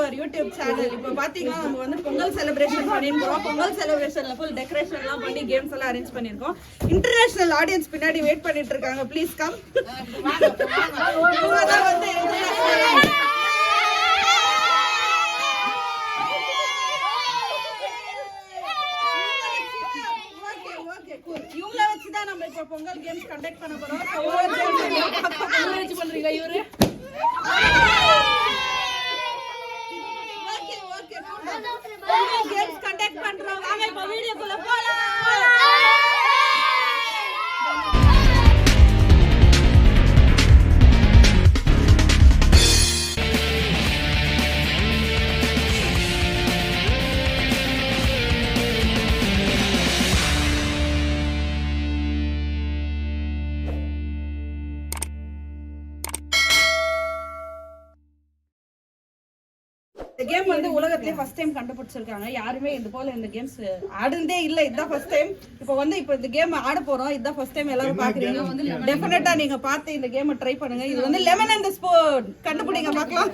அவர் YouTube channel. இப்போ பாத்தீங்கன்னா நம்ம வந்து பொங்கல் செலிப்ரேஷன் பண்ணிருக்கோம். பொங்கல் செலிப்ரேஷன்ல ஃபுல் டெக்கரேஷன் எல்லாம் பண்ணி கேம்ஸ் எல்லாம் அரேஞ்ச் பண்ணிருக்கோம். இன்டர்நேஷனல் ஆடியன்ஸ் பின்னாடி வெயிட் பண்ணிட்டு இருக்காங்க. Please come. வந்து இவங்கள வச்சுதான் நம்ம இப்ப பொங்கல் கேம்ஸ் கண்டக்ட் பண்ண போறோம். பண்றீங்க இவரு கேம்ஸ் கண்டக்ட் பண்றோம். வாங்க இப்ப வீடியோக்குள்ள போலாம். இந்த கேம் வந்து உலகத்திலே ஃபர்ஸ்ட் டைம் கண்டுபிடிச்சிருக்காங்க. யாருமே இது போல இந்த கேம்ஸ் ஆடுனதே இல்ல. இதுதான் ஃபர்ஸ்ட் டைம். இப்போ இந்த கேம் ஆட போறோம். இதுதான் ஃபர்ஸ்ட் டைம் எல்லாரும் பாக்குறீங்க. டெஃபினட்டா நீங்க பார்த்து இந்த கேமை ட்ரை பண்ணுங்க. இது வந்து லெமன் அண்ட் ஸ்பூன். கண்டுபிடிங்க பார்க்கலாம்.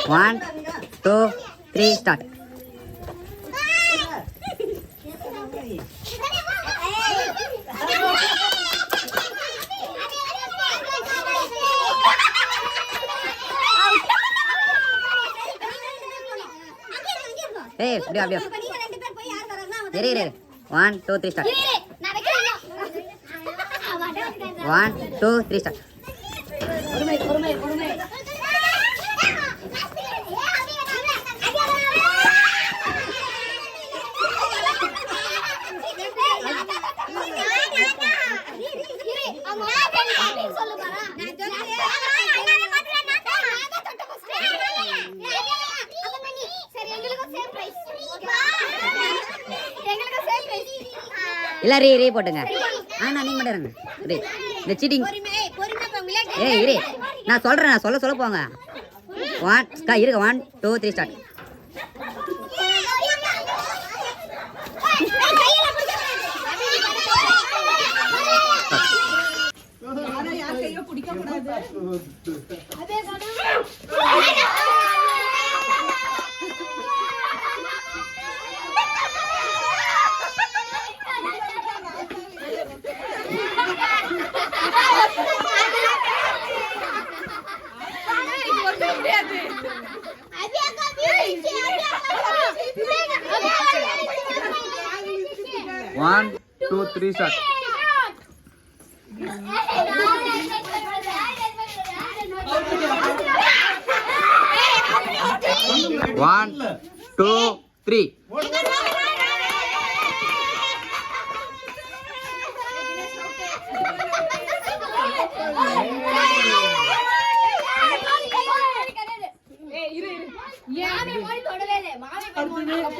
One, two, three, start. Hey, அப்படியே இரு 1 2 3 start. 1 2 3 start. பொறுமை இல்ல ரீ போட்டுங்க. ஆனா நீங்க மட்டும் இருங்க. ரீ இந்த சீட்டிங். ஏய் இரு நான் சொல்றேன். சொல்ல போங்க. 1 இருங்க 1 2 3 ஸ்டார்ட். யார் கையோ பிடிக்க கூடாது. அதே கட 1 2 3 start. 1 2 3.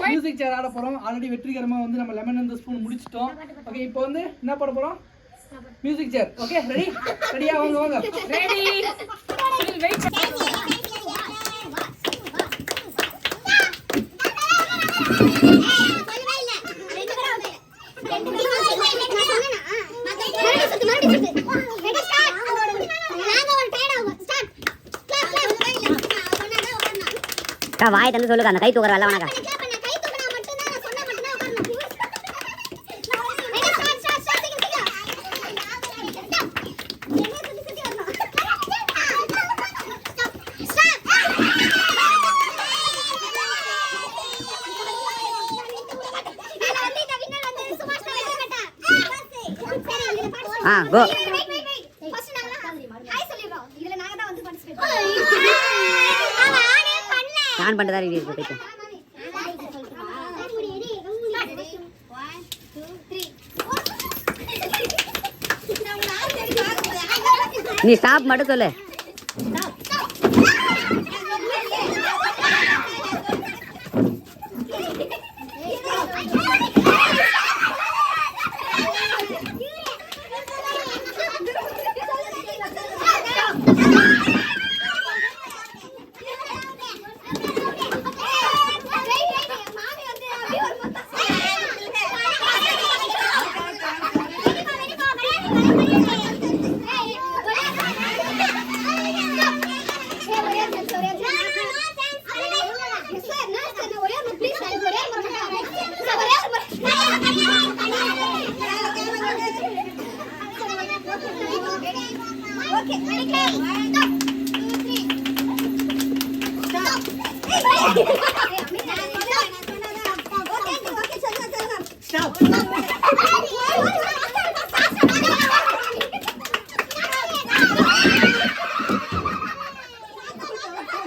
மியூசிக் சேர் ஆட போறோம். ஆல்ரெடி வெற்றிகரமா வந்து நம்ம லெமன் அண்ட் ஸ்பூன் முடிச்சிட்டோம். ஓகே இப்போ வந்து என்ன பண்ண போறோம்? மியூசிக் சேர். ஓகே ரெடியா வாங்க ரெடி வெயிட். வாய் தந்து சொல்லுங்க. அந்த கை தூக்குற வேலை வேணாக்கா. go. நான் பண்றதா இருக்கு போயிட்டு. நீ ஸ்டாப் மட்டும் சொல்லு.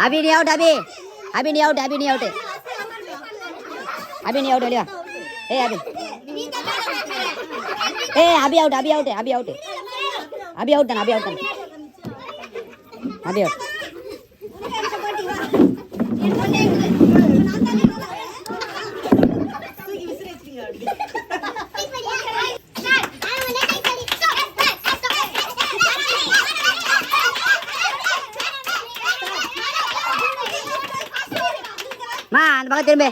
अभी नहीं आउट अभी नहीं आउट नहीं आउट लिया ए अभी आउट மா அந்த பக்கம் திரும்ப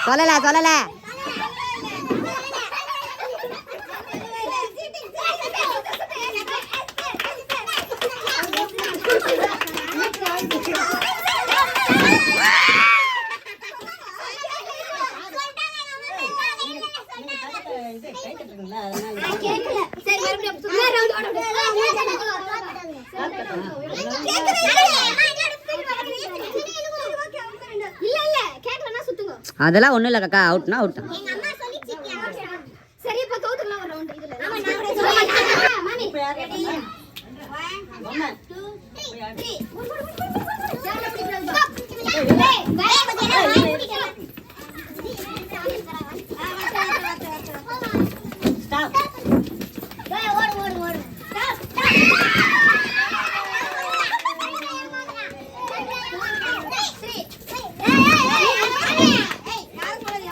சொல்லல அதெல்லாம் ஒண்ணும் இல்ல காக்கா. அவுட்னா அவுட் தான். சரி இப்ப கவுத்துறலாம் ஒரு ரவுண்ட் இதுல. ஆமா நான் கூட சொல்றேன். மாமி ரெடி 1 2 3 ஜால பிடிக்கிறது பா. ஏய் வேற பத்தியா வாய் பிடிக்கலாம். ஸ்டாப். டேய் ஓடு.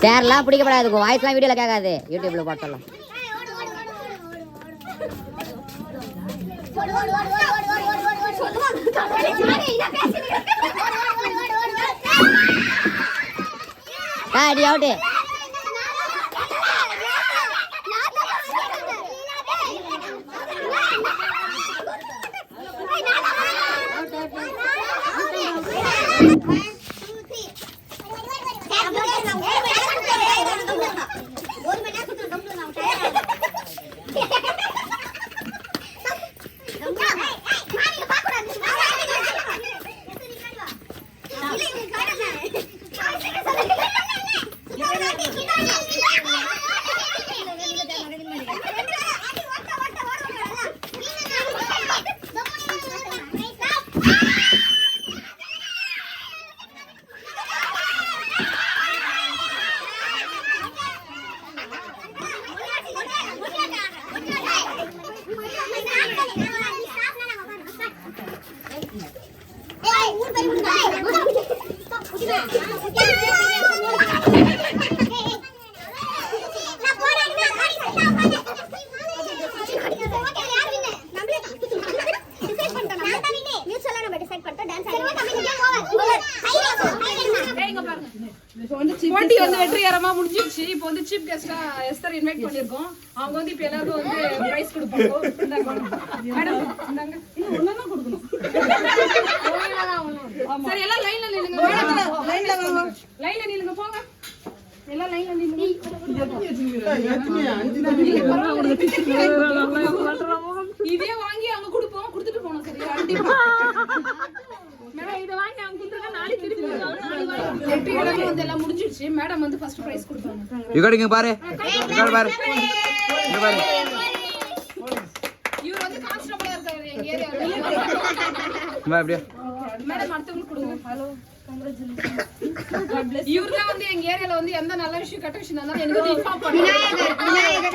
சேர்லாம் பிடிக்கப்படாது. வாய்ஸ்லாம் வீடியோல கேட்காது. யூடியூப்ல போட்டலாம். அடி அவுட். போட்டி வந்து வெற்றிகரமா முடிஞ்சிருச்சு. இப்போ வந்து சீஃப் கெஸ்டா எஸ்தர் இன்வைட் பண்ணிருக்கோம். அவங்க வந்து இப்போ எல்லாருக்கும் வந்து பிரைஸ் கொடுப்பாங்க. மேடம் இந்தாங்க. இன்னும் ஒண்ணா கொடுக்கணும். சரி எல்லாம் லைன்ல நில்லுங்க. லைன்ல நில்லுங்க போங்க. எல்லாம் லைன்ல நில்லுங்க. இதே வாங்கி அவங்க கொடுப்போம். கொடுத்துட்டு போனோம். சரியா? கண்டிப்பா. மேடம் இத வாங்கி அவங்க கொடுத்துருங்க. நாளைக்கு திருப்பி வெற்றிகரமா வந்து எல்லாம் முடிஞ்சிடுச்சு. மேடம் வந்து ஃபர்ஸ்ட் பிரைஸ் கொடுத்தாங்க. இங்க பாரு இங்க பாரு இங்க பாரு. இவர் வந்து கான்ஸ்டபிளா இருக்காரு எங்க ஏரியால. வா அப்படியே. மேடம் அடுத்தவங்களுக்கு கொடுங்க. Hello congratulations. இவர் தான் வந்து எங்க ஏரியால வந்து எந்த நல்ல விஷயம் கெட்ட விஷயம் இருந்தாலும் எனக்கு வந்து இன்ஃபார்ம் பண்ணுவாங்க.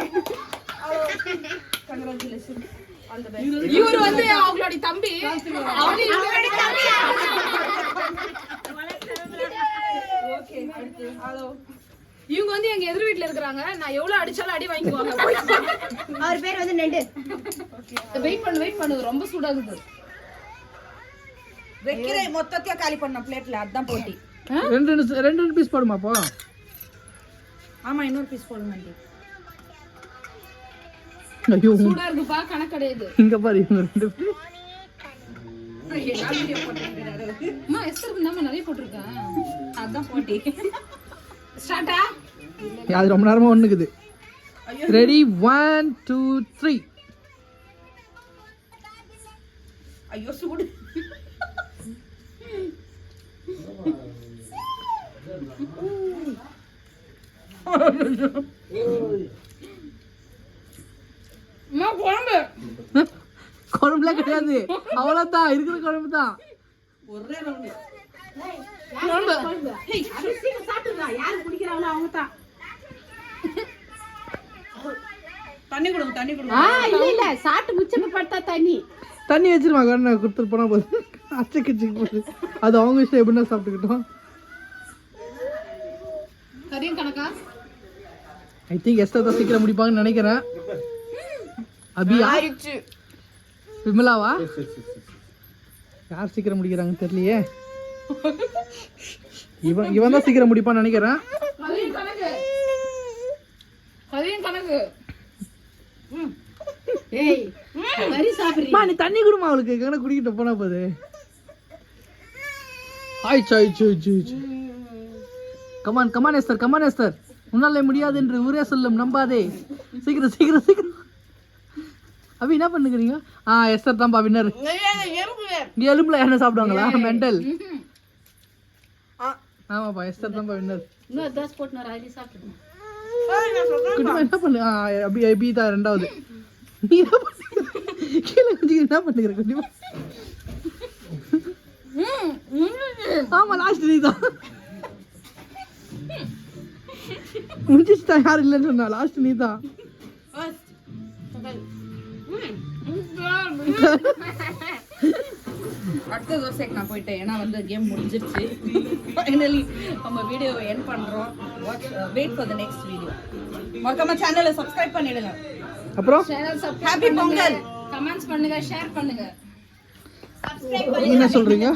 கங்க்ராச்சுலேஷன். இவர் வந்து அவங்களோட தம்பி. அவங்களோட தம்பி. ஓகே அடுத்து ஹலோ. இவங்க வந்து எங்க எதிர் வீட்ல இருக்காங்க. நான் எவ்வளவு அடிச்சாலும் அடி வாங்கிக்குவாங்க. அவர் பேர் வந்து நெண்டு. வெயிட் பண்ணு ரொம்ப சூடாகுது. வெக்கிரை மொத்தத்தையும் காலி பண்ண பிளேட்ல அதான் போட்டி. ரெண்டு பீஸ் போடுமாப்பா? ஆமா இன்னொரு பீஸ் போடுங்க ஆண்டி. ஐயோ சூடா இருக்குப்பா கணக்கு கிடையாது. இங்க பாரு இவங்க ரெண்டு பேரும். அம்மா எஸ்தருக்கு நம்ம நிறைய போட்டுருக்கேன். அதான் போட்டி. ஸ்டார்ட்டா? அது ரொம்ப நேரமா ஒண்ணுக்குது. ரெடி 1 2 3. ஐயோ சூடு. அம்மா குழம்பு. குழம்புல கிடையாது, அவ்வளவுதான் இருக்கிற குழம்பு தான். ஒரே ரவுண்ட். குழம்பு. ஏய் அது சீக்கிரம் சாப்பிடுடா. யார் குடிக்கறாங்களோ அவங்க தான். தண்ணி கொடுங்க. இல்ல சாப்பிட்டு முச்சப்ப படுத்தா தண்ணி. தண்ணி வச்சிருமா கண்ண கொடுத்துட்டு போனா போதும். அச்சக்கிச்சு போகுது. அது அவங்க இஷ்டம் எப்படின்னா சாப்பிட்டுக்கிட்டோம். கறியும் கணக்கா? ஐ திங்க் எஸ்டர் தான் சீக்கிரம் முடிப்பாங்கன்னு நினைக்கிறேன். அபியா விமலாவா? யார் சீக்கிரம் முடிக்கிறாங்கன்னு தெரியலையே. இவன் தான் சீக்கிரம் முடிப்பான்னு நினைக்கிறேன். கறியும் கணக்கு. ஏய் கறி சாப்பிடுறீ? நீ தண்ணி குடுமா அவளுக்கு. எங்கன்னா குடிக்கிட்டு போனா போகுது. Come on Esther. உன்னாலே முடியாது என்று ஊரே சொல்லும், நம்பாதே. சீக்கிரம். அபி என்ன பண்ணுகிறீங்க? எஸ்தர் தான்ப்பா வின்னர். எலும்புல என்ன சாப்பிடுவாங்களா? மெண்டல். ஆமாப்பா எஸ்தர் தான்ப்பா வின்னர். இன்னொரு தோசை போட்டு நான் ராஜி சாப்பிடுறேன். குட்டிமா என்ன பண்ணு? அபி தான் ரெண்டாவது. நீ என்ன பண்ணுற? கீழே கொஞ்சம் என்ன பண்ணுகிற குட்டிமா? ஆமா லாஸ்ட் நீ தான். முடிச்சிட்டா யாரும் இல்லைன்னு சொன்னா. லாஸ்ட் நீ தான். அடுத்த தோசைக்கு நான் போயிட்டேன். ஏன்னா வந்து கேம் முடிஞ்சிருச்சு. ஃபைனலி நம்ம வீடியோவை எண்ட் பண்றோம். Wait for the next video. மறக்காம சேனலை சப்ஸ்கிரைப் பண்ணிடுங்க. அப்புறம் channel subscribe happy Pongal. Comments பண்ணுங்க, ஷேர் பண்ணுங்க. என்ன சொல்றீங்க?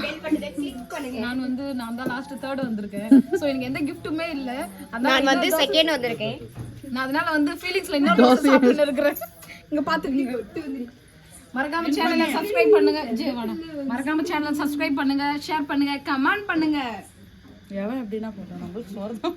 நான் தான் லாஸ்ட் தேர்ட் வந்திருக்கேன். சோ எனக்கு எந்த கிஃப்ட்டுமே இல்ல. நான் வந்து செகண்ட் வந்திருக்கேன். நான் அதனால வந்து ஃபீலிங்ஸ்ல இன்னொரு தோசை சாப்பிட்டு இருக்கேன். இங்க பாத்துக்கீங்க. மறக்காம சேனலை சப்ஸ்கிரைப் பண்ணுங்க. மறக்காம சேனலை சப்ஸ்கிரைப் பண்ணுங்க, ஷேர் பண்ணுங்க, கமெண்ட் பண்ணுங்க. எவன் எப்படின்னா போட்டோம் நம்மளுக்கு சோறு தான்.